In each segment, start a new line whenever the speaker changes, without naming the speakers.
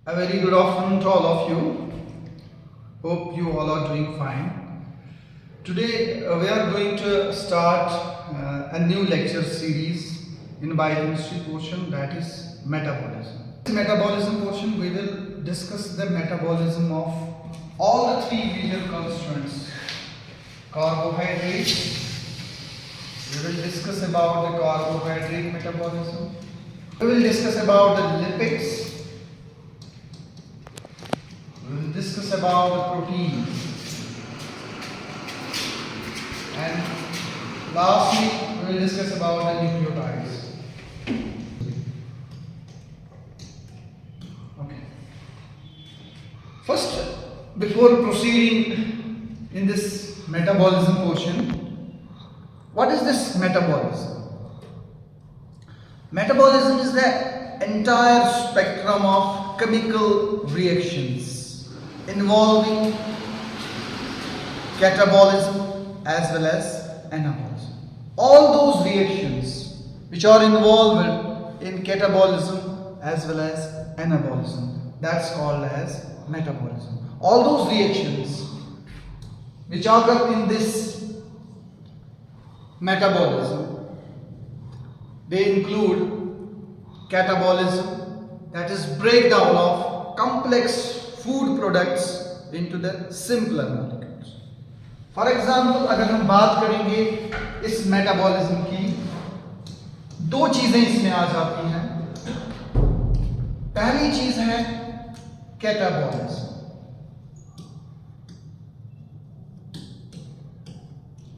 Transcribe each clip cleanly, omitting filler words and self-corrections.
A very good afternoon to all of you. Hope you all are doing fine. Today we are going to start a new lecture series in biochemistry portion, that is metabolism. In metabolism portion we will discuss the metabolism of all the three major constituents: carbohydrates. We will discuss about the carbohydrate metabolism. We will discuss about the lipids. We will discuss about the proteins, and lastly we will discuss about the nucleotides. Okay. First, before proceeding in this metabolism portion, what is this metabolism? Metabolism is the entire spectrum of chemical reactions involving catabolism as well as anabolism. All those reactions which are involved in catabolism as well as anabolism, that's called as metabolism. All those reactions which occur in this metabolism, they include catabolism, that is breakdown of complex food products into the simpler molecules. For example, अगर हम बात करेंगे इस metabolism की, दो चीजें इसमें आ जाती हैं. पहली चीज है catabolism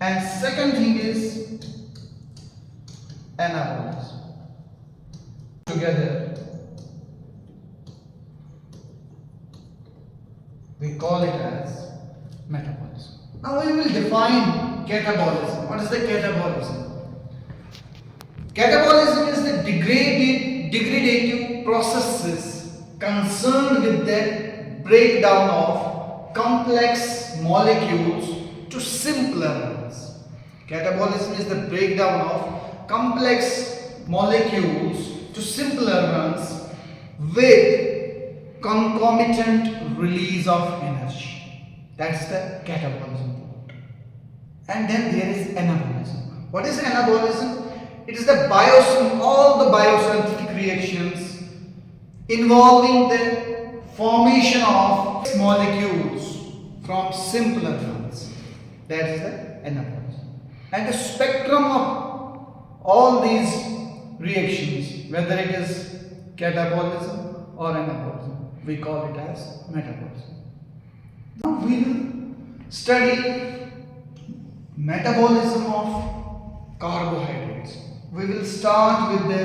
and second thing is anabolism. Together we call it as metabolism. Now we will define catabolism. What is the catabolism? Catabolism is the degradative processes concerned with the breakdown of complex molecules to simpler ones. Catabolism is the breakdown of complex molecules to simpler ones with concomitant release of energy. That's the catabolism part. And then there is anabolism. What is anabolism? It is the all the biosynthetic reactions involving the formation of molecules from simpler ones. That is the anabolism. And the spectrum of all these reactions, whether it is catabolism or anabolism, we call it as metabolism. Now we will study metabolism of carbohydrates. Today we will start with the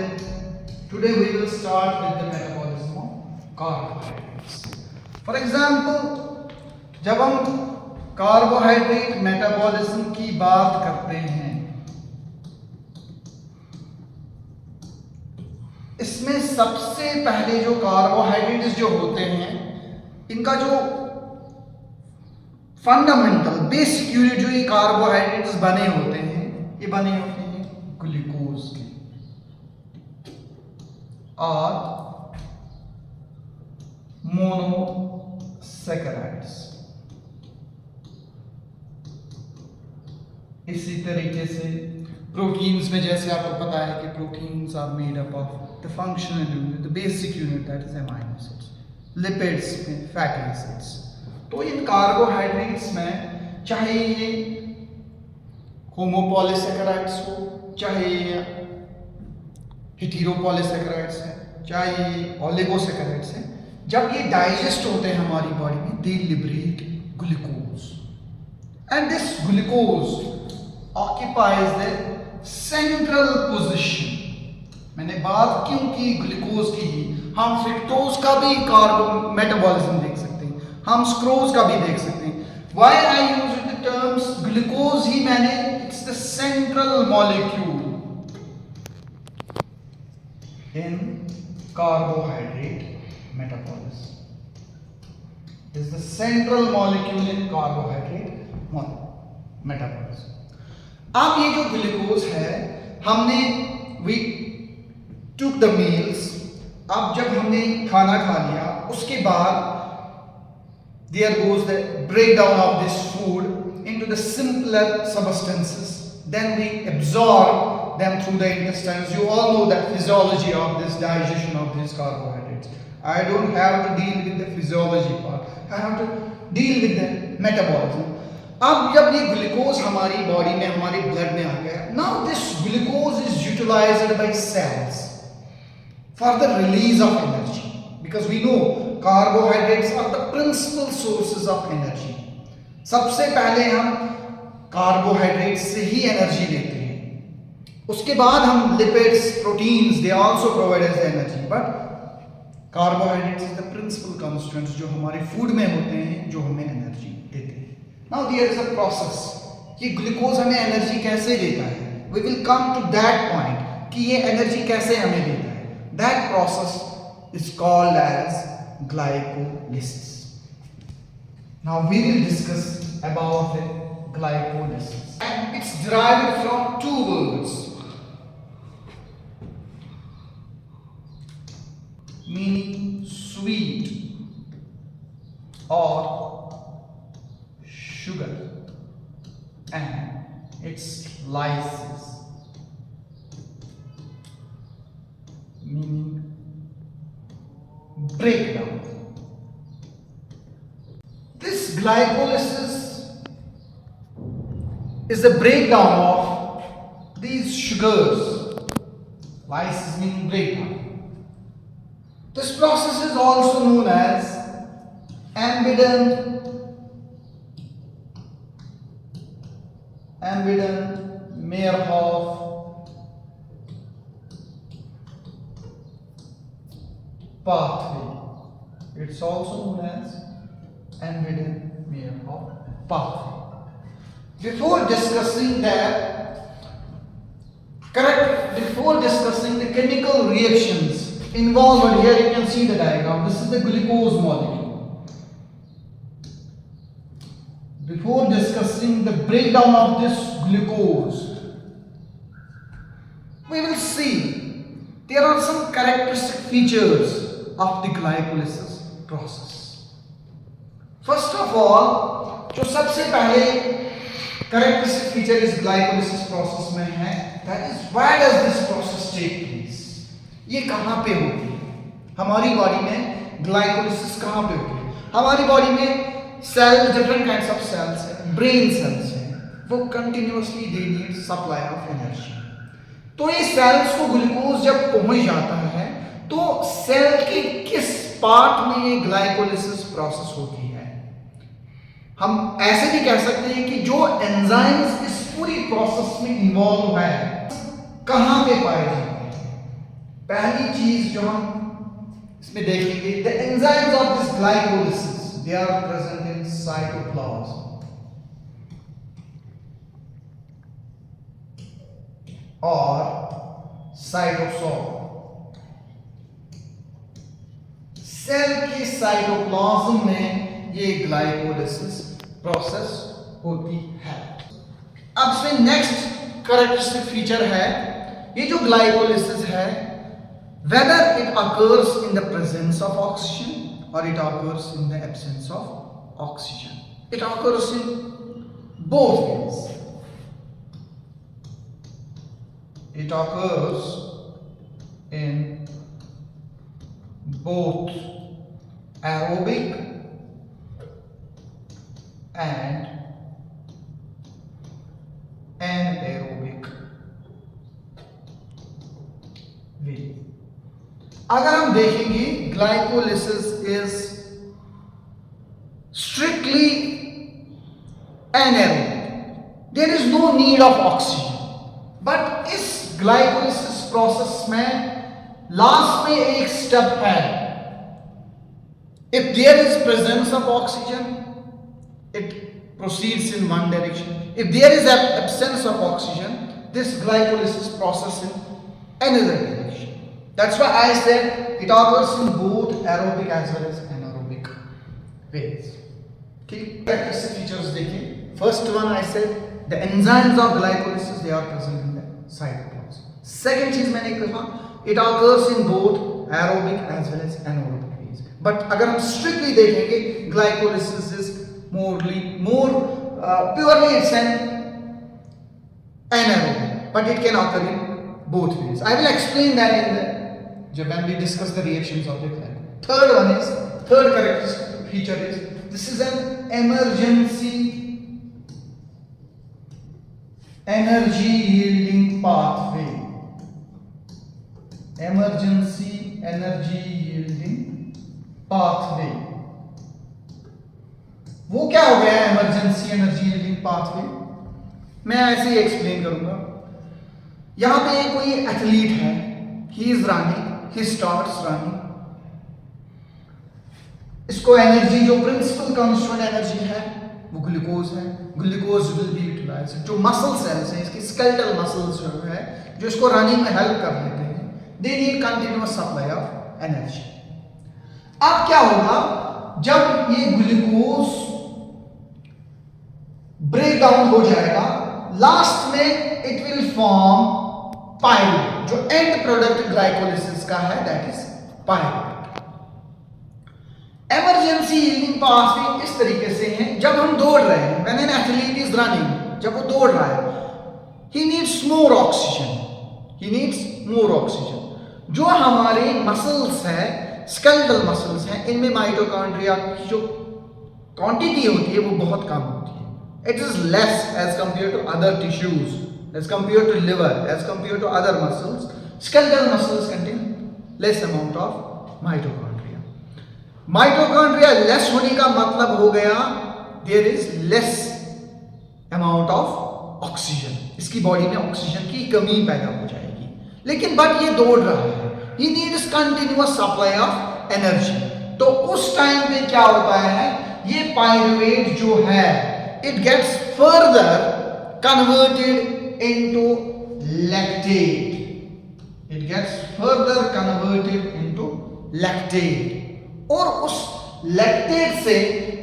metabolism of carbohydrates. For example, जब हम carbohydrate metabolism की बात करते हैं, इसमें सबसे पहले जो कार्बोहाइड्रेट्स जो होते हैं, इनका जो फंडामेंटल बेसिक यूनिट जो ये कार्बोहाइड्रेट्स बने होते हैं, ये बने होते हैं ग्लूकोज के और मोनोसैकेराइड्स. इसी तरीके से प्रोटीन्स में जैसे आपको पता है कि proteins are made up of the functional unit, the basic unit, that is amino acids. Lipids में फैटी एसिड्स. तो इन कार्बोहाइड्रेट्स में चाहे ये होमोपॉलीसैकेराइड्स हो, चाहे ये हेटेरोपॉलीसैकेराइड्स है, चाहे ये ओलिगोसैकेराइड्स है, जब ये डाइजेस्ट होते हैं हमारी बॉडी में, they liberate glucose. And this glucose occupies the central position. मैंने बात क्यों की ग्लूकोज की? हम फ्रक्टोज का भी कार्बो मेटाबॉलिज्म देख सकते हैं, हम स्क्रोज का भी देख सकते हैं. Why I use the terms glucose ही मैंने, it's the central molecule in carbohydrate metabolism. Is the central molecule in carbohydrate metabolism. अब ये जो ग्लूकोज है, हमने we took the meals. अब जब हमने खाना खा लिया उसके बाद there goes the breakdown of this food into the simpler substances, then we absorb them through the intestines. You all know the physiology of this digestion of these carbohydrates. I don't have to deal with the physiology part, I have to deal with the metabolism. अब जब ये glucose हमारी body में हमारे blood में आ गया, now this glucose is utilized by cells for the release of energy, because we know carbohydrates are the principal sources of energy. सबसे पहले हम कार्बोहाइड्रेट्स से ही एनर्जी लेते हैं, उसके बाद हम lipids, proteins, they also provide as energy, but carbohydrates is the principal constituents जो हमारे फूड में होते हैं, जो हमें एनर्जी देते हैं. Now there is a process कि ग्लूकोज हमें एनर्जी कैसे देता है. We will come to that point कि ये एनर्जी कैसे हमें देता है. That process is called as glycolysis. Now we will discuss about the glycolysis, and it's derived from two words meaning sweet or sugar, and its lysis meaning breakdown. This glycolysis is the breakdown of these sugars. Lysis meaning breakdown. This process is also known as Embeden-Meyerhof pathway. It's also known as Embeden-Meyerhof pathway. Before discussing the chemical reactions involved here, you can see the diagram. This is the glucose molecule. Before discussing the breakdown of this glucose, we will see there are some characteristic features of the glycolysis process. First of all, जो सबसे पहले characteristic feature इस glycolysis process में है, that is why does this process take place? ये कहाँ पे होती है? हमारी बॉडी में glycolysis कहाँ पे होती है? हमारी बॉडी में cells, different kinds of cells हैं, brain cells हैं, वो continuously they need supply of energy. तो ये सेल्स को ग्लूकोज जब पहुंच जाता है, तो सेल के किस पार्ट में ये ग्लाइकोलिसिस प्रोसेस होती है? हम ऐसे भी कह सकते हैं कि जो एंजाइम्स इस पूरी प्रोसेस में इन्वॉल्व है, कहां पे पाए जाते हैं? पहली चीज जो हम इसमें देखेंगे, the enzymes of this glycolysis, they are present in cytoplasm और साइटोसोल. सेल की साइटोप्लाज्म में ये ग्लाइकोलिसिस प्रोसेस होती है. अब इसमें नेक्स्ट कैरेक्टरिस्टिक फीचर है, ये जो ग्लाइकोलिसिस है, whether it occurs in the presence of oxygen और it occurs in the absence of oxygen. It occurs in both ways. It occurs in both aerobic and anaerobic way. अगर हम देखेंगे, glycolysis is strictly anaerobic. There is no need of oxygen. But इस glycolysis process में last में एक step है. If there is presence of oxygen, it proceeds in one direction. If there is absence of oxygen, this glycolysis process in another direction. That's why I said it occurs in both aerobic as well as anaerobic ways. Okay, characteristic features देखिए. First one I said the enzymes of glycolysis, they are present in the cytoplasm. Second चीज मैंने कहा, it occurs in both aerobic as well as anaerobic way. proteins. But अगर हम strictly देखेंगे, glycolysis is more purely it's an anaerobic, but it can occur in both ways. I will explain that when we discuss the reactions of the glycolysis. Third characteristic feature is this is an emergency energy yielding pathway. Emergency energy yielding pathway. वो क्या हो गया emergency energy yielding pathway? मैं ऐसे ही explain करूंगा. यहां पे कोई एथलीट है, he is running, he starts running. इसको एनर्जी जो प्रिंसिपल कांस्टेंट एनर्जी है वो ग्लूकोज है. Glucose will be utilized. जो मसल सेल्स हैं, इसकी स्केलेटल मसल्स जो है जो इसको रनिंग में हेल्प कर देते हैं, they need continuous supply of energy. अब क्या होगा जब ये ग्लूकोज ब्रेक डाउन हो जाएगा, लास्ट में इट विल फॉर्म पायरुवेट. जो एंड प्रोडक्ट ग्लाइकोलिसिस का है that is pyruvate. Emergency yielding pathway इस तरीके से है. जब हम दौड़ रहे हैं, when an athlete is running, जब वो दौड़ रहा है, he needs more oxygen. He needs more oxygen. जो हमारे मसल्स है, स्केलेटल मसल्स हैं, इनमें माइटोकॉन्ड्रिया की जो क्वांटिटी होती है वो बहुत कम होती है. It is less as compare to other tissues, as compare to liver, as compare to other muscles. Skeletal muscles contain less amount of mitochondria. Mitochondria less होने का मतलब हो गया there is less amount of oxygen. इसकी body में oxygen की कमी पैदा हो जाएगी. लेकिन बट ये दौड़ रहा है, he needs continuous supply of energy. तो उस टाइम पे क्या होता है, ये पायरुवेट जो है it gets further converted into lactate. It gets further converted into lactate. और उस लैक्टेट से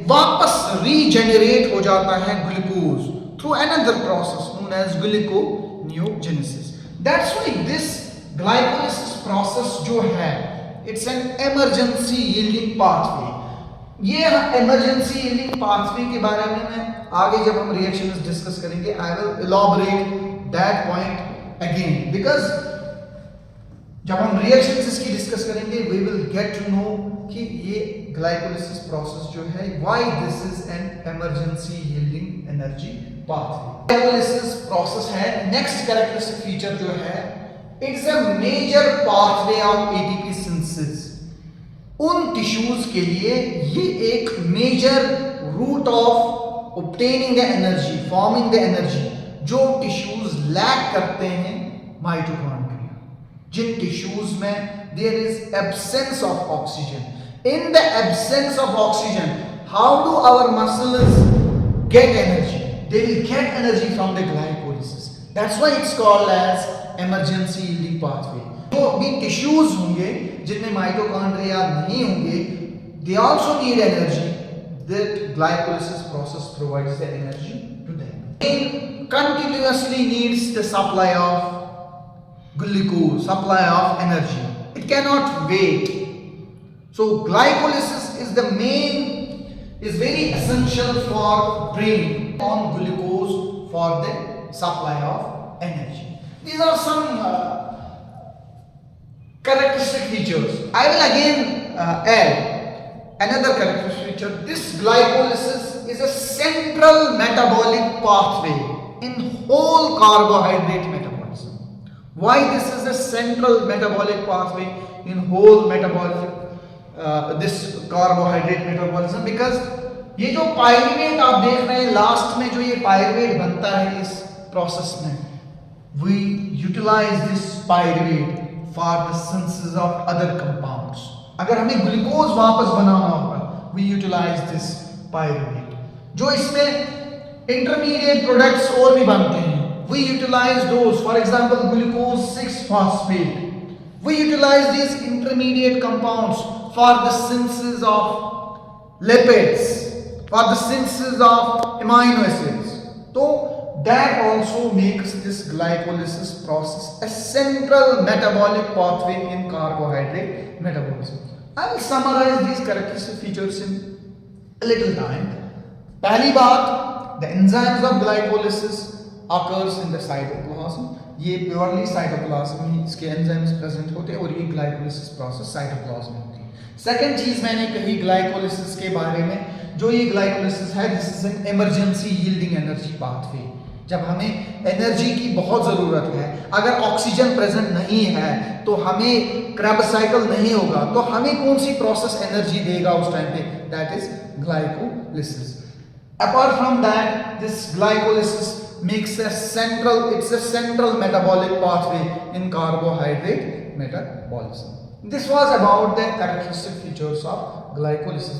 वापस रीजेनरेट हो जाता है glucose through another process known as glyconeogenesis. That's why this glycolysis process जो है it's an emergency yielding pathway. ये इमरजेंसी यील्डिंग पाथवे के बारे में मैं आगे जब हम रिएक्शंस डिस्कस करेंगे, I will elaborate that point again, because जब हम रिएक्शंस इसकी डिस्कस करेंगे we will get to know कि ये ग्लाइकोलिसिस प्रोसेस जो है why this is an emergency yielding energy pathway. Glycolysis process है. नेक्स्ट कैरेक्टरिस्टिक फीचर जो है it's a major pathway of ATP synthesis. उन टिश्यूज के लिए ये एक major route of obtaining the energy, forming the energy, जो टिश्यूज लैक करते हैं माइटोकॉन्ड्रिया. जिन टिश्यूज में there is absence of oxygen. In the absence of oxygen, how do our muscles get energy? They will get energy from the glycolysis. That's why it's called as emergency yielding pathway. तो भी tissues होंगे जिनमें mitochondria नहीं होंगे, they also need energy. That glycolysis process provides the energy to them. It continuously needs the supply of glucose, supply of energy. It cannot wait. So glycolysis is very essential for bringing on glucose for the supply of energy. These are some characteristic features. I will again add another characteristic feature. This glycolysis is a central metabolic pathway in whole carbohydrate metabolism. Why this is a central metabolic pathway in whole metabolic this carbohydrate metabolism? Because ये जो pyruvate आप देख रहे हैं last में, जो ये pyruvate बनता है इस प्रोसेस में, we utilize this pyruvate for the synthesis of other compounds. अगर हमें ग्लूकोज वापस बनाना होगा, we utilize this pyruvate. जो इसमें इंटरमीडिएट प्रोडक्ट्स और भी बनते हैं, we utilize those. For example, glucose 6-phosphate. We utilize these intermediate compounds for the synthesis of lipids, for the synthesis of amino acids. So that also makes this glycolysis process a central metabolic pathway in carbohydrate metabolism. I will summarize these characteristic features in a little time. पहली बात, the enzymes of glycolysis occurs in the cytoplasm. ये purely cytoplasm में इसके enzymes present होते हैं और ये glycolysis process cytoplasm में होती है। सेकंड चीज मैंने कही ग्लाइकोलिसिस के बारे में, जो ये ग्लाइकोलिसिस है this is an emergency yielding energy pathway. जब हमें एनर्जी की बहुत ज़रूरत है, अगर ऑक्सीजन प्रेजेंट नहीं है तो हमें क्रेब्स साइकिल नहीं होगा, तो हमें कौन सी प्रोसेस एनर्जी देगा उस टाइम पे, that is glycolysis. Apart from that this glycolysis makes it's a central metabolic pathway in carbohydrate metabolism. This was about the characteristic features of glycolysis.